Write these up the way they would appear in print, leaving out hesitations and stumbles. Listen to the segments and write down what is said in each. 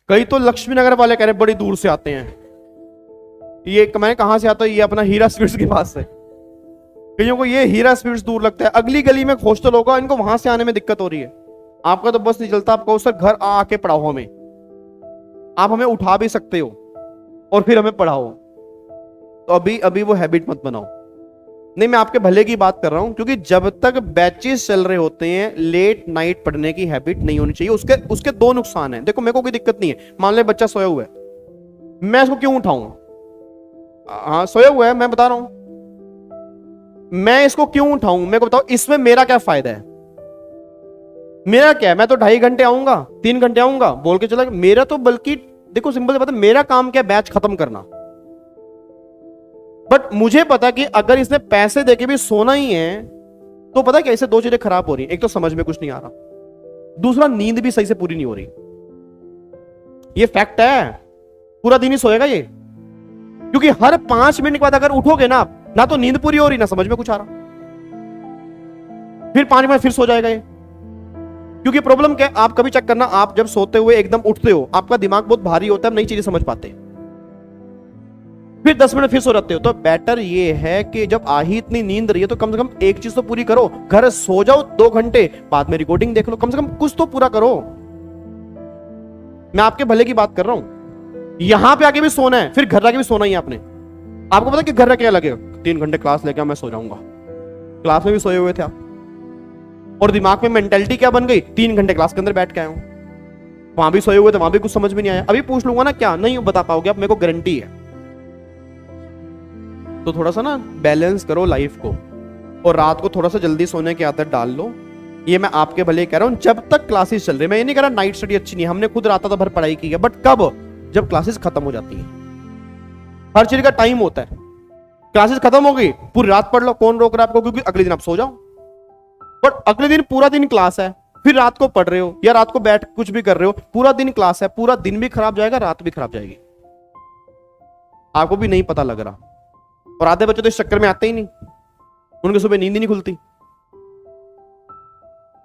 कई तो लक्ष्मी नगर वाले कह रहे बड़ी दूर से आते हैं, ये मैं कहां से आता हूं, ये अपना हीरा स्वीट्स के पास से। कईयों को ये हीरा स्वीट्स दूर लगता है, अगली गली में हॉस्टल होगा, इनको वहां से आने में दिक्कत हो रही है। आपका तो बस नहीं चलता, आपको सर घर आके पढ़ाओ हमें, आप हमें उठा भी सकते हो और फिर हमें पढ़ाओ। तो अभी अभी वो हैबिट मत बनाओ। नहीं, मैं आपके भले की बात कर रहा हूं, क्योंकि जब तक बैचेस चल रहे होते हैं लेट नाइट पढ़ने की हैबिट नहीं होनी चाहिए। उसके दो नुकसान हैं। देखो मेरे को कोई दिक्कत नहीं है, मान ले बच्चा सोया हुआ है, मैं इसको क्यों उठाऊं? हाँ सोया हुआ है, मैं बता रहा हूं, मैं इसको क्यों उठाऊं? मेरे को बताओ इसमें मेरा क्या फायदा है? मेरा क्या है? मैं तो 2.5 घंटे आऊंगा, 3 घंटे आऊंगा, बोल के चला। मेरा तो बल्कि देखो सिंपल से पता, मेरा काम क्या है? बैच खत्म करना। बट मुझे पता कि अगर इसने पैसे देके भी सोना ही है तो पता क्या, इससे दो चीजें खराब हो रही हैं। एक तो समझ में कुछ नहीं आ रहा, दूसरा नींद भी सही से पूरी नहीं हो रही। ये फैक्ट है, पूरा दिन ही सोएगा ये, क्योंकि हर 5 मिनट के बाद अगर उठोगे ना तो नींद पूरी हो रही, ना समझ में कुछ आ रहा, फिर 5 मिनट फिर सो जाएगा ये। क्योंकि प्रॉब्लम क्या है, आप कभी चेक करना, आप जब सोते हुए एकदम उठते हो, आपका दिमाग बहुत भारी होता है, नई चीजें समझ पाते, फिर 10 मिनट फिर सो जाते हो। तो बेटर ये है कि जब आ ही इतनी नींद रही है तो कम से कम एक चीज तो पूरी करो, घर सो जाओ 2 घंटे, बाद में रिकॉर्डिंग देख लो, कम से कम कुछ तो पूरा करो। मैं आपके भले की बात कर रहा हूं। यहां पे आके भी सोना है, फिर घर आके भी सोना ही है आपने। आपको पता कि घर क्या लगेगा, 3 घंटे क्लास लेके मैं सो जाऊंगा। क्लास में भी सोए हुए थे आप, और दिमाग में मेंटेलिटी क्या बन गई, 3 घंटे क्लास के अंदर बैठ के आया हूं, वहां भी सोए हुए थे, वहां भी कुछ समझ में नहीं आया। अभी पूछ लूंगा ना क्या नहीं बता पाओगे आप, मेरे को गारंटी है। तो थोड़ा सा ना बैलेंस करो लाइफ को, और रात को थोड़ा सा जल्दी सोने की आदत डाल लो। ये मैं आपके भले कह रहा हूं, जब तक क्लासेस चल रही है। मैं ये नहीं कह रहा नाइट स्टडी अच्छी नहीं है, हमने खुद रात भर पढ़ाई की है, बट कब? जब क्लासेस खत्म हो जाती है। हर चीज का टाइम होता है। क्लासेस खत्म हो गई, पूरी रात पढ़ लो, कौन रोक रहा है आपको? क्योंकि अगले दिन आप सो जाओ। बट अगले दिन पूरा दिन क्लास है, फिर रात को पढ़ रहे हो या रात को बैठ कुछ भी कर रहे हो, पूरा दिन क्लास है, पूरा दिन भी खराब जाएगा, रात भी खराब जाएगी, आपको भी नहीं पता लग रहा। और आधे बच्चे तो इस चक्कर में आते ही नहीं, उनके सुबह नींद ही नहीं खुलती।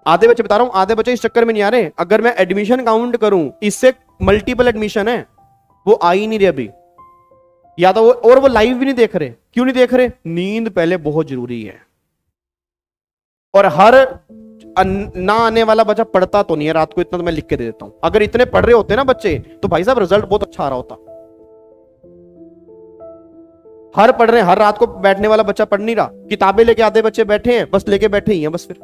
आधे बच्चे बता रहा हूं, आधे बच्चे इस चक्कर में नहीं आ रहे। अगर मैं एडमिशन काउंट करूं, इससे मल्टीपल एडमिशन है, वो आ ही नहीं रहे अभी, या तो वो लाइव भी नहीं देख रहे। क्यों नहीं देख रहे? नींद पहले बहुत जरूरी है। और हर ना आने वाला बच्चा पढ़ता तो नहीं है रात को, इतना तो मैं लिख के दे देता हूं। अगर इतने पढ़ रहे होते ना बच्चे, तो भाई साहब रिजल्ट बहुत अच्छा आ रहा होता। हर पढ़ रहे, हर रात को बैठने वाला बच्चा पढ़ नहीं रहा। किताबें लेके आधे बच्चे बैठे हैं, बस लेके बैठे ही हैं, बस फिर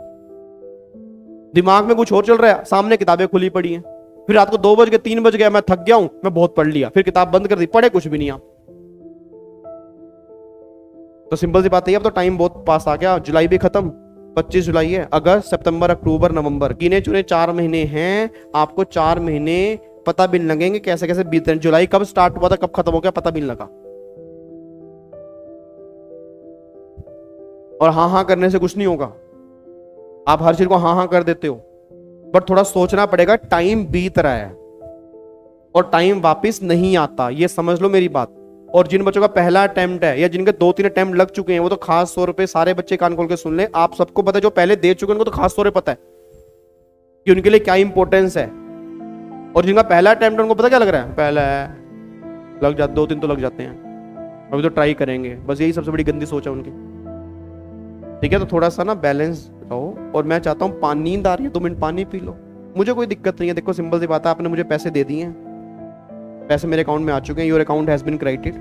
दिमाग में कुछ और चल रहा है, सामने किताबें खुली पड़ी हैं। फिर रात को 2 बज गए, 3 बज गया, मैं थक गया हूं, मैं बहुत पढ़ लिया, फिर किताब बंद कर दी, पढ़े कुछ भी नहीं आप। तो सिंपल सी बात है, अब तो टाइम बहुत पास आ गया, जुलाई भी खत्म, 25 जुलाई है। अगस्त, सितंबर, अक्टूबर, नवंबर, गिने चुने 4 महीने हैं। आपको 4 महीने पता भी नहीं लगेंगे कैसे कैसे बीते। जुलाई कब स्टार्ट हुआ था, कब खत्म हो गया, पता भी नहीं लगा। और हाँ हाँ करने से कुछ नहीं होगा, आप हर चीज को हाँ हाँ कर देते हो, बट थोड़ा सोचना पड़ेगा। टाइम बीत रहा है और टाइम वापस नहीं आता, ये समझ लो मेरी बात। और जिन बच्चों का पहला अटेम्प्ट है या जिनके 2-3 अटेम्प्ट लग चुके हैं, वो तो खास तौर पे सारे बच्चे कान खोल के सुन ले। आप सबको पता है, जो पहले दे चुके हैं उनको तो खास तौर पे पता है कि उनके लिए क्या इंपॉर्टेंस है। और जिनका पहला अटेम्प्ट है उनको पता क्या लग रहा है, पहला है, लग जाते 2-3 तो लग जाते हैं, अभी तो ट्राई करेंगे, बस यही सबसे बड़ी गंदी सोच है उनकी। ठीक है, तो थोड़ा सा ना बैलेंस रहो। और मैं चाहता हूँ, नींद आ रही है 2 मिनट पानी पी लो, मुझे कोई दिक्कत नहीं है। देखो सिंपल सी बात है, आपने मुझे पैसे दे दिए हैं, पैसे मेरे अकाउंट में आ चुके हैं, your account has been credited,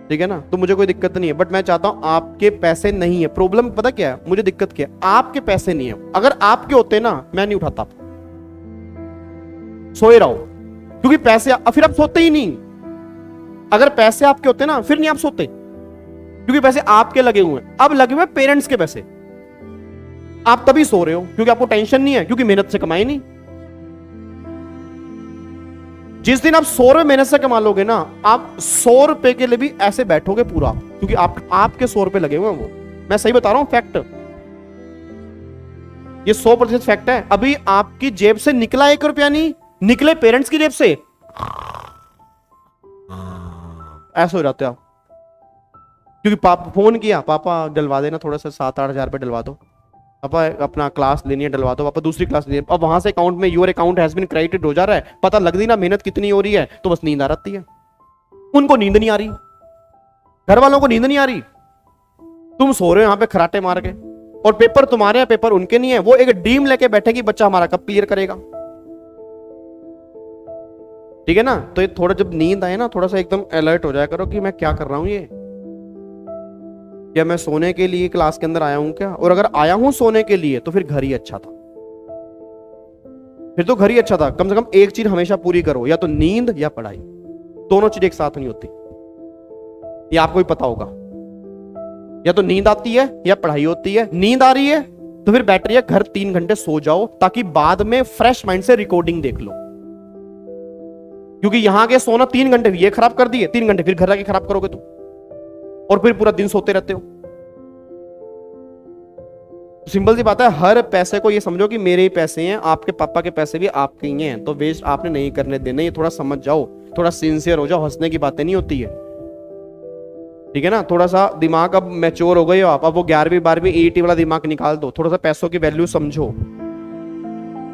ठीक है ना, तो मुझे कोई दिक्कत नहीं है। बट मैं चाहता हूं, आपके पैसे नहीं है। प्रॉब्लम पता क्या है, मुझे दिक्कत क्या है, आपके पैसे नहीं है। अगर आपके होते ना, मैं नहीं उठाता, सोए रहो, क्योंकि पैसे फिर आप सोते ही नहीं। अगर पैसे आपके होते ना, फिर नहीं आप सोते, क्योंकि पैसे आपके लगे हुए हैं। अब लगे हुए पेरेंट्स के पैसे, आप तभी सो रहे हो क्योंकि आपको टेंशन नहीं है, क्योंकि मेहनत से कमाए नहीं। जिस दिन आप 100 रुपए मेहनत से कमा लोगे ना, आप 100 रुपए के लिए भी ऐसे बैठोगे पूरा, क्योंकि आपके 100 रुपए लगे हुए हैं वो। मैं सही बता रहा हूं, फैक्ट, ये 100% फैक्ट है। अभी आपकी जेब से निकला 1 रुपया नहीं, निकले पेरेंट्स की जेब से, ऐसे हो जाते आप। क्योंकि पापा फोन किया, पापा डलवा देना थोड़ा सा, 7-8 हजार रुपए डलवा दो। पापा अपना क्लास लेनी है, डलवा दो पापा, दूसरी क्लास लेनी है। अब वहां से अकाउंट में your account has been credited हो जा रहा है, पता लग दी ना मेहनत कितनी हो रही है, तो बस नींद आ जाती है। उनको नींद नहीं आ रही, घर वालों को नींद नहीं आ रही, तुम सो रहे हो यहां पे खराटे मार के, और पेपर तुम्हारे हैं, पेपर उनके नहीं है। वो एक ड्रीम लेके बैठे कि बच्चा हमारा कब क्लियर करेगा। ठीक है ना? तो ये थोड़ा जब नींद आए ना, थोड़ा सा एकदम अलर्ट हो जाया करो कि मैं क्या कर रहा हूं, ये क्या मैं सोने के लिए क्लास के अंदर आया हूं क्या? और अगर आया हूं सोने के लिए तो फिर घर ही अच्छा था, फिर तो घर ही अच्छा था। कम से कम एक चीज हमेशा पूरी करो, या तो नींद या पढ़ाई, दोनों चीज एक साथ नहीं होती, ये आपको भी पता होगा। या तो नींद आती है या पढ़ाई होती है। नींद आ रही है तो फिर बेटर है घर 3 घंटे सो जाओ, ताकि बाद में फ्रेश माइंड से रिकॉर्डिंग देख लो। क्योंकि यहां के सोना 3 घंटे ये खराब कर दिए, 3 घंटे फिर घर आके खराब करोगे तुम, और फिर पूरा दिन सोते रहते हो। सिंपल सी बात है, हर पैसे को ये समझो कि मेरे ही पैसे हैं, आपके पापा के पैसे भी आपके ही हैं, तो वेस्ट आपने नहीं करने देने। ये थोड़ा समझ जाओ, थोड़ा सिंसियर हो जाओ, हंसने की बातें नहीं होती है। ठीक है ना? थोड़ा सा दिमाग अब मैच्योर हो गए हो आप, अब वो 11वीं 12वीं ईईटी वाला दिमाग निकाल दो, थोड़ा सा पैसों की वैल्यू समझो।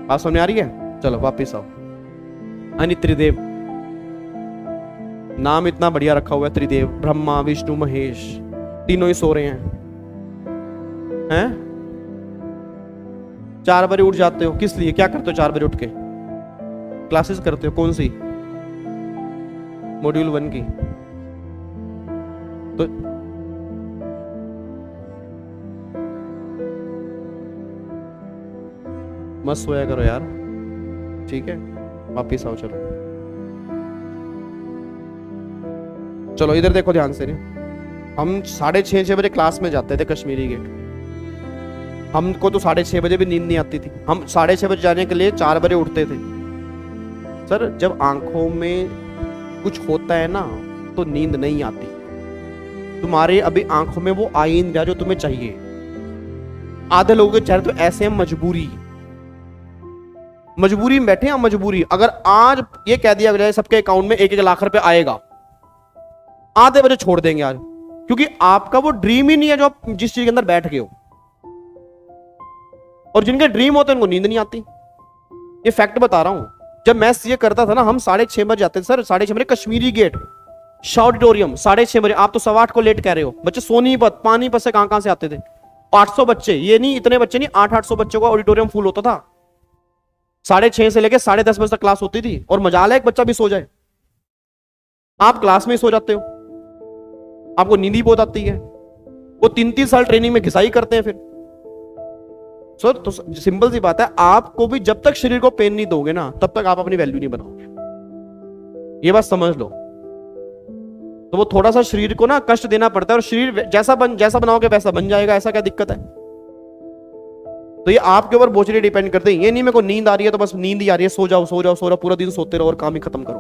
बात समझ आ रही है? चलो वापिस आओ। अनि त्रिदेव, नाम इतना बढ़िया रखा हुआ है, त्रिदेव, ब्रह्मा विष्णु महेश, तीनों ही सो रहे हैं। 4 बजे उठ जाते हो, किस लिए? क्या करते हो 4 बजे उठ के? क्लासेस करते हो? कौन सी? मॉड्यूल 1 की। तो मत सोया करो यार, ठीक है? वापिस आओ। चलो चलो इधर देखो ध्यान से। हम 6:30 बजे क्लास में जाते थे कश्मीरी गेट, हमको तो 6:30 बजे भी नींद नहीं आती थी। हम 6:30 बजे जाने के लिए 4 बजे उठते थे। सर जब आंखों में कुछ होता है ना तो नींद नहीं आती। तुम्हारे अभी आंखों में वो आ ही नहीं रहा जो तुम्हें चाहिए। आधे लोगों के चेहरे तो ऐसे हैं, मजबूरी में बैठे हैं। मजबूरी, अगर आज ये कह दिया जाए सबके अकाउंट में 1-1 लाख रुपए आएगा, आधे बजे छोड़ देंगे आज, क्योंकि आपका वो ड्रीम ही नहीं है जो आप जिस चीज के अंदर बैठ गए हो। और जिनके ड्रीम होते हैं उनको नींद नहीं आती। ये फैक्ट बता रहा हूं। जब मैं सीए करता था ना, हम 6:30 बजे जाते थे सर, 6:30 बजे कश्मीरी गेट ऑडिटोरियम, 6:30 बजे। आप तो 8:15 को लेट कह रहे हो। बच्चे सोनीपत पानीपत से कहां से आते थे, 800 बच्चे, ये नहीं इतने बच्चे नहीं, 800-800 बच्चों का ऑडिटोरियम फुल होता था। 6:30 से लेकर 10:30 बजे तक क्लास होती थी, और मजाल है एक बच्चा भी सो जाए। आप क्लास में ही सो जाते हो, आपको नींद ही बहुत आती है। वो 3-3 साल ट्रेनिंग में घिसाई करते हैं फिर। सर तो सिंपल सी बात है, आपको भी जब तक शरीर को पेन नहीं दोगे ना, तब तक आप अपनी वैल्यू नहीं बनाओगे। ये बात समझ लो। तो वो थोड़ा सा शरीर को ना कष्ट देना पड़ता है, और शरीर जैसा बनाओगे वैसा बन जाएगा। ऐसा क्या दिक्कत है? तो ये आपके ऊपर बोझ डिपेंड करते हैं। ये नहीं मेरे को नींद आ रही है तो बस नींद ही आ रही है, सो जाओ पूरा दिन सोते रहो और काम ही खत्म करो।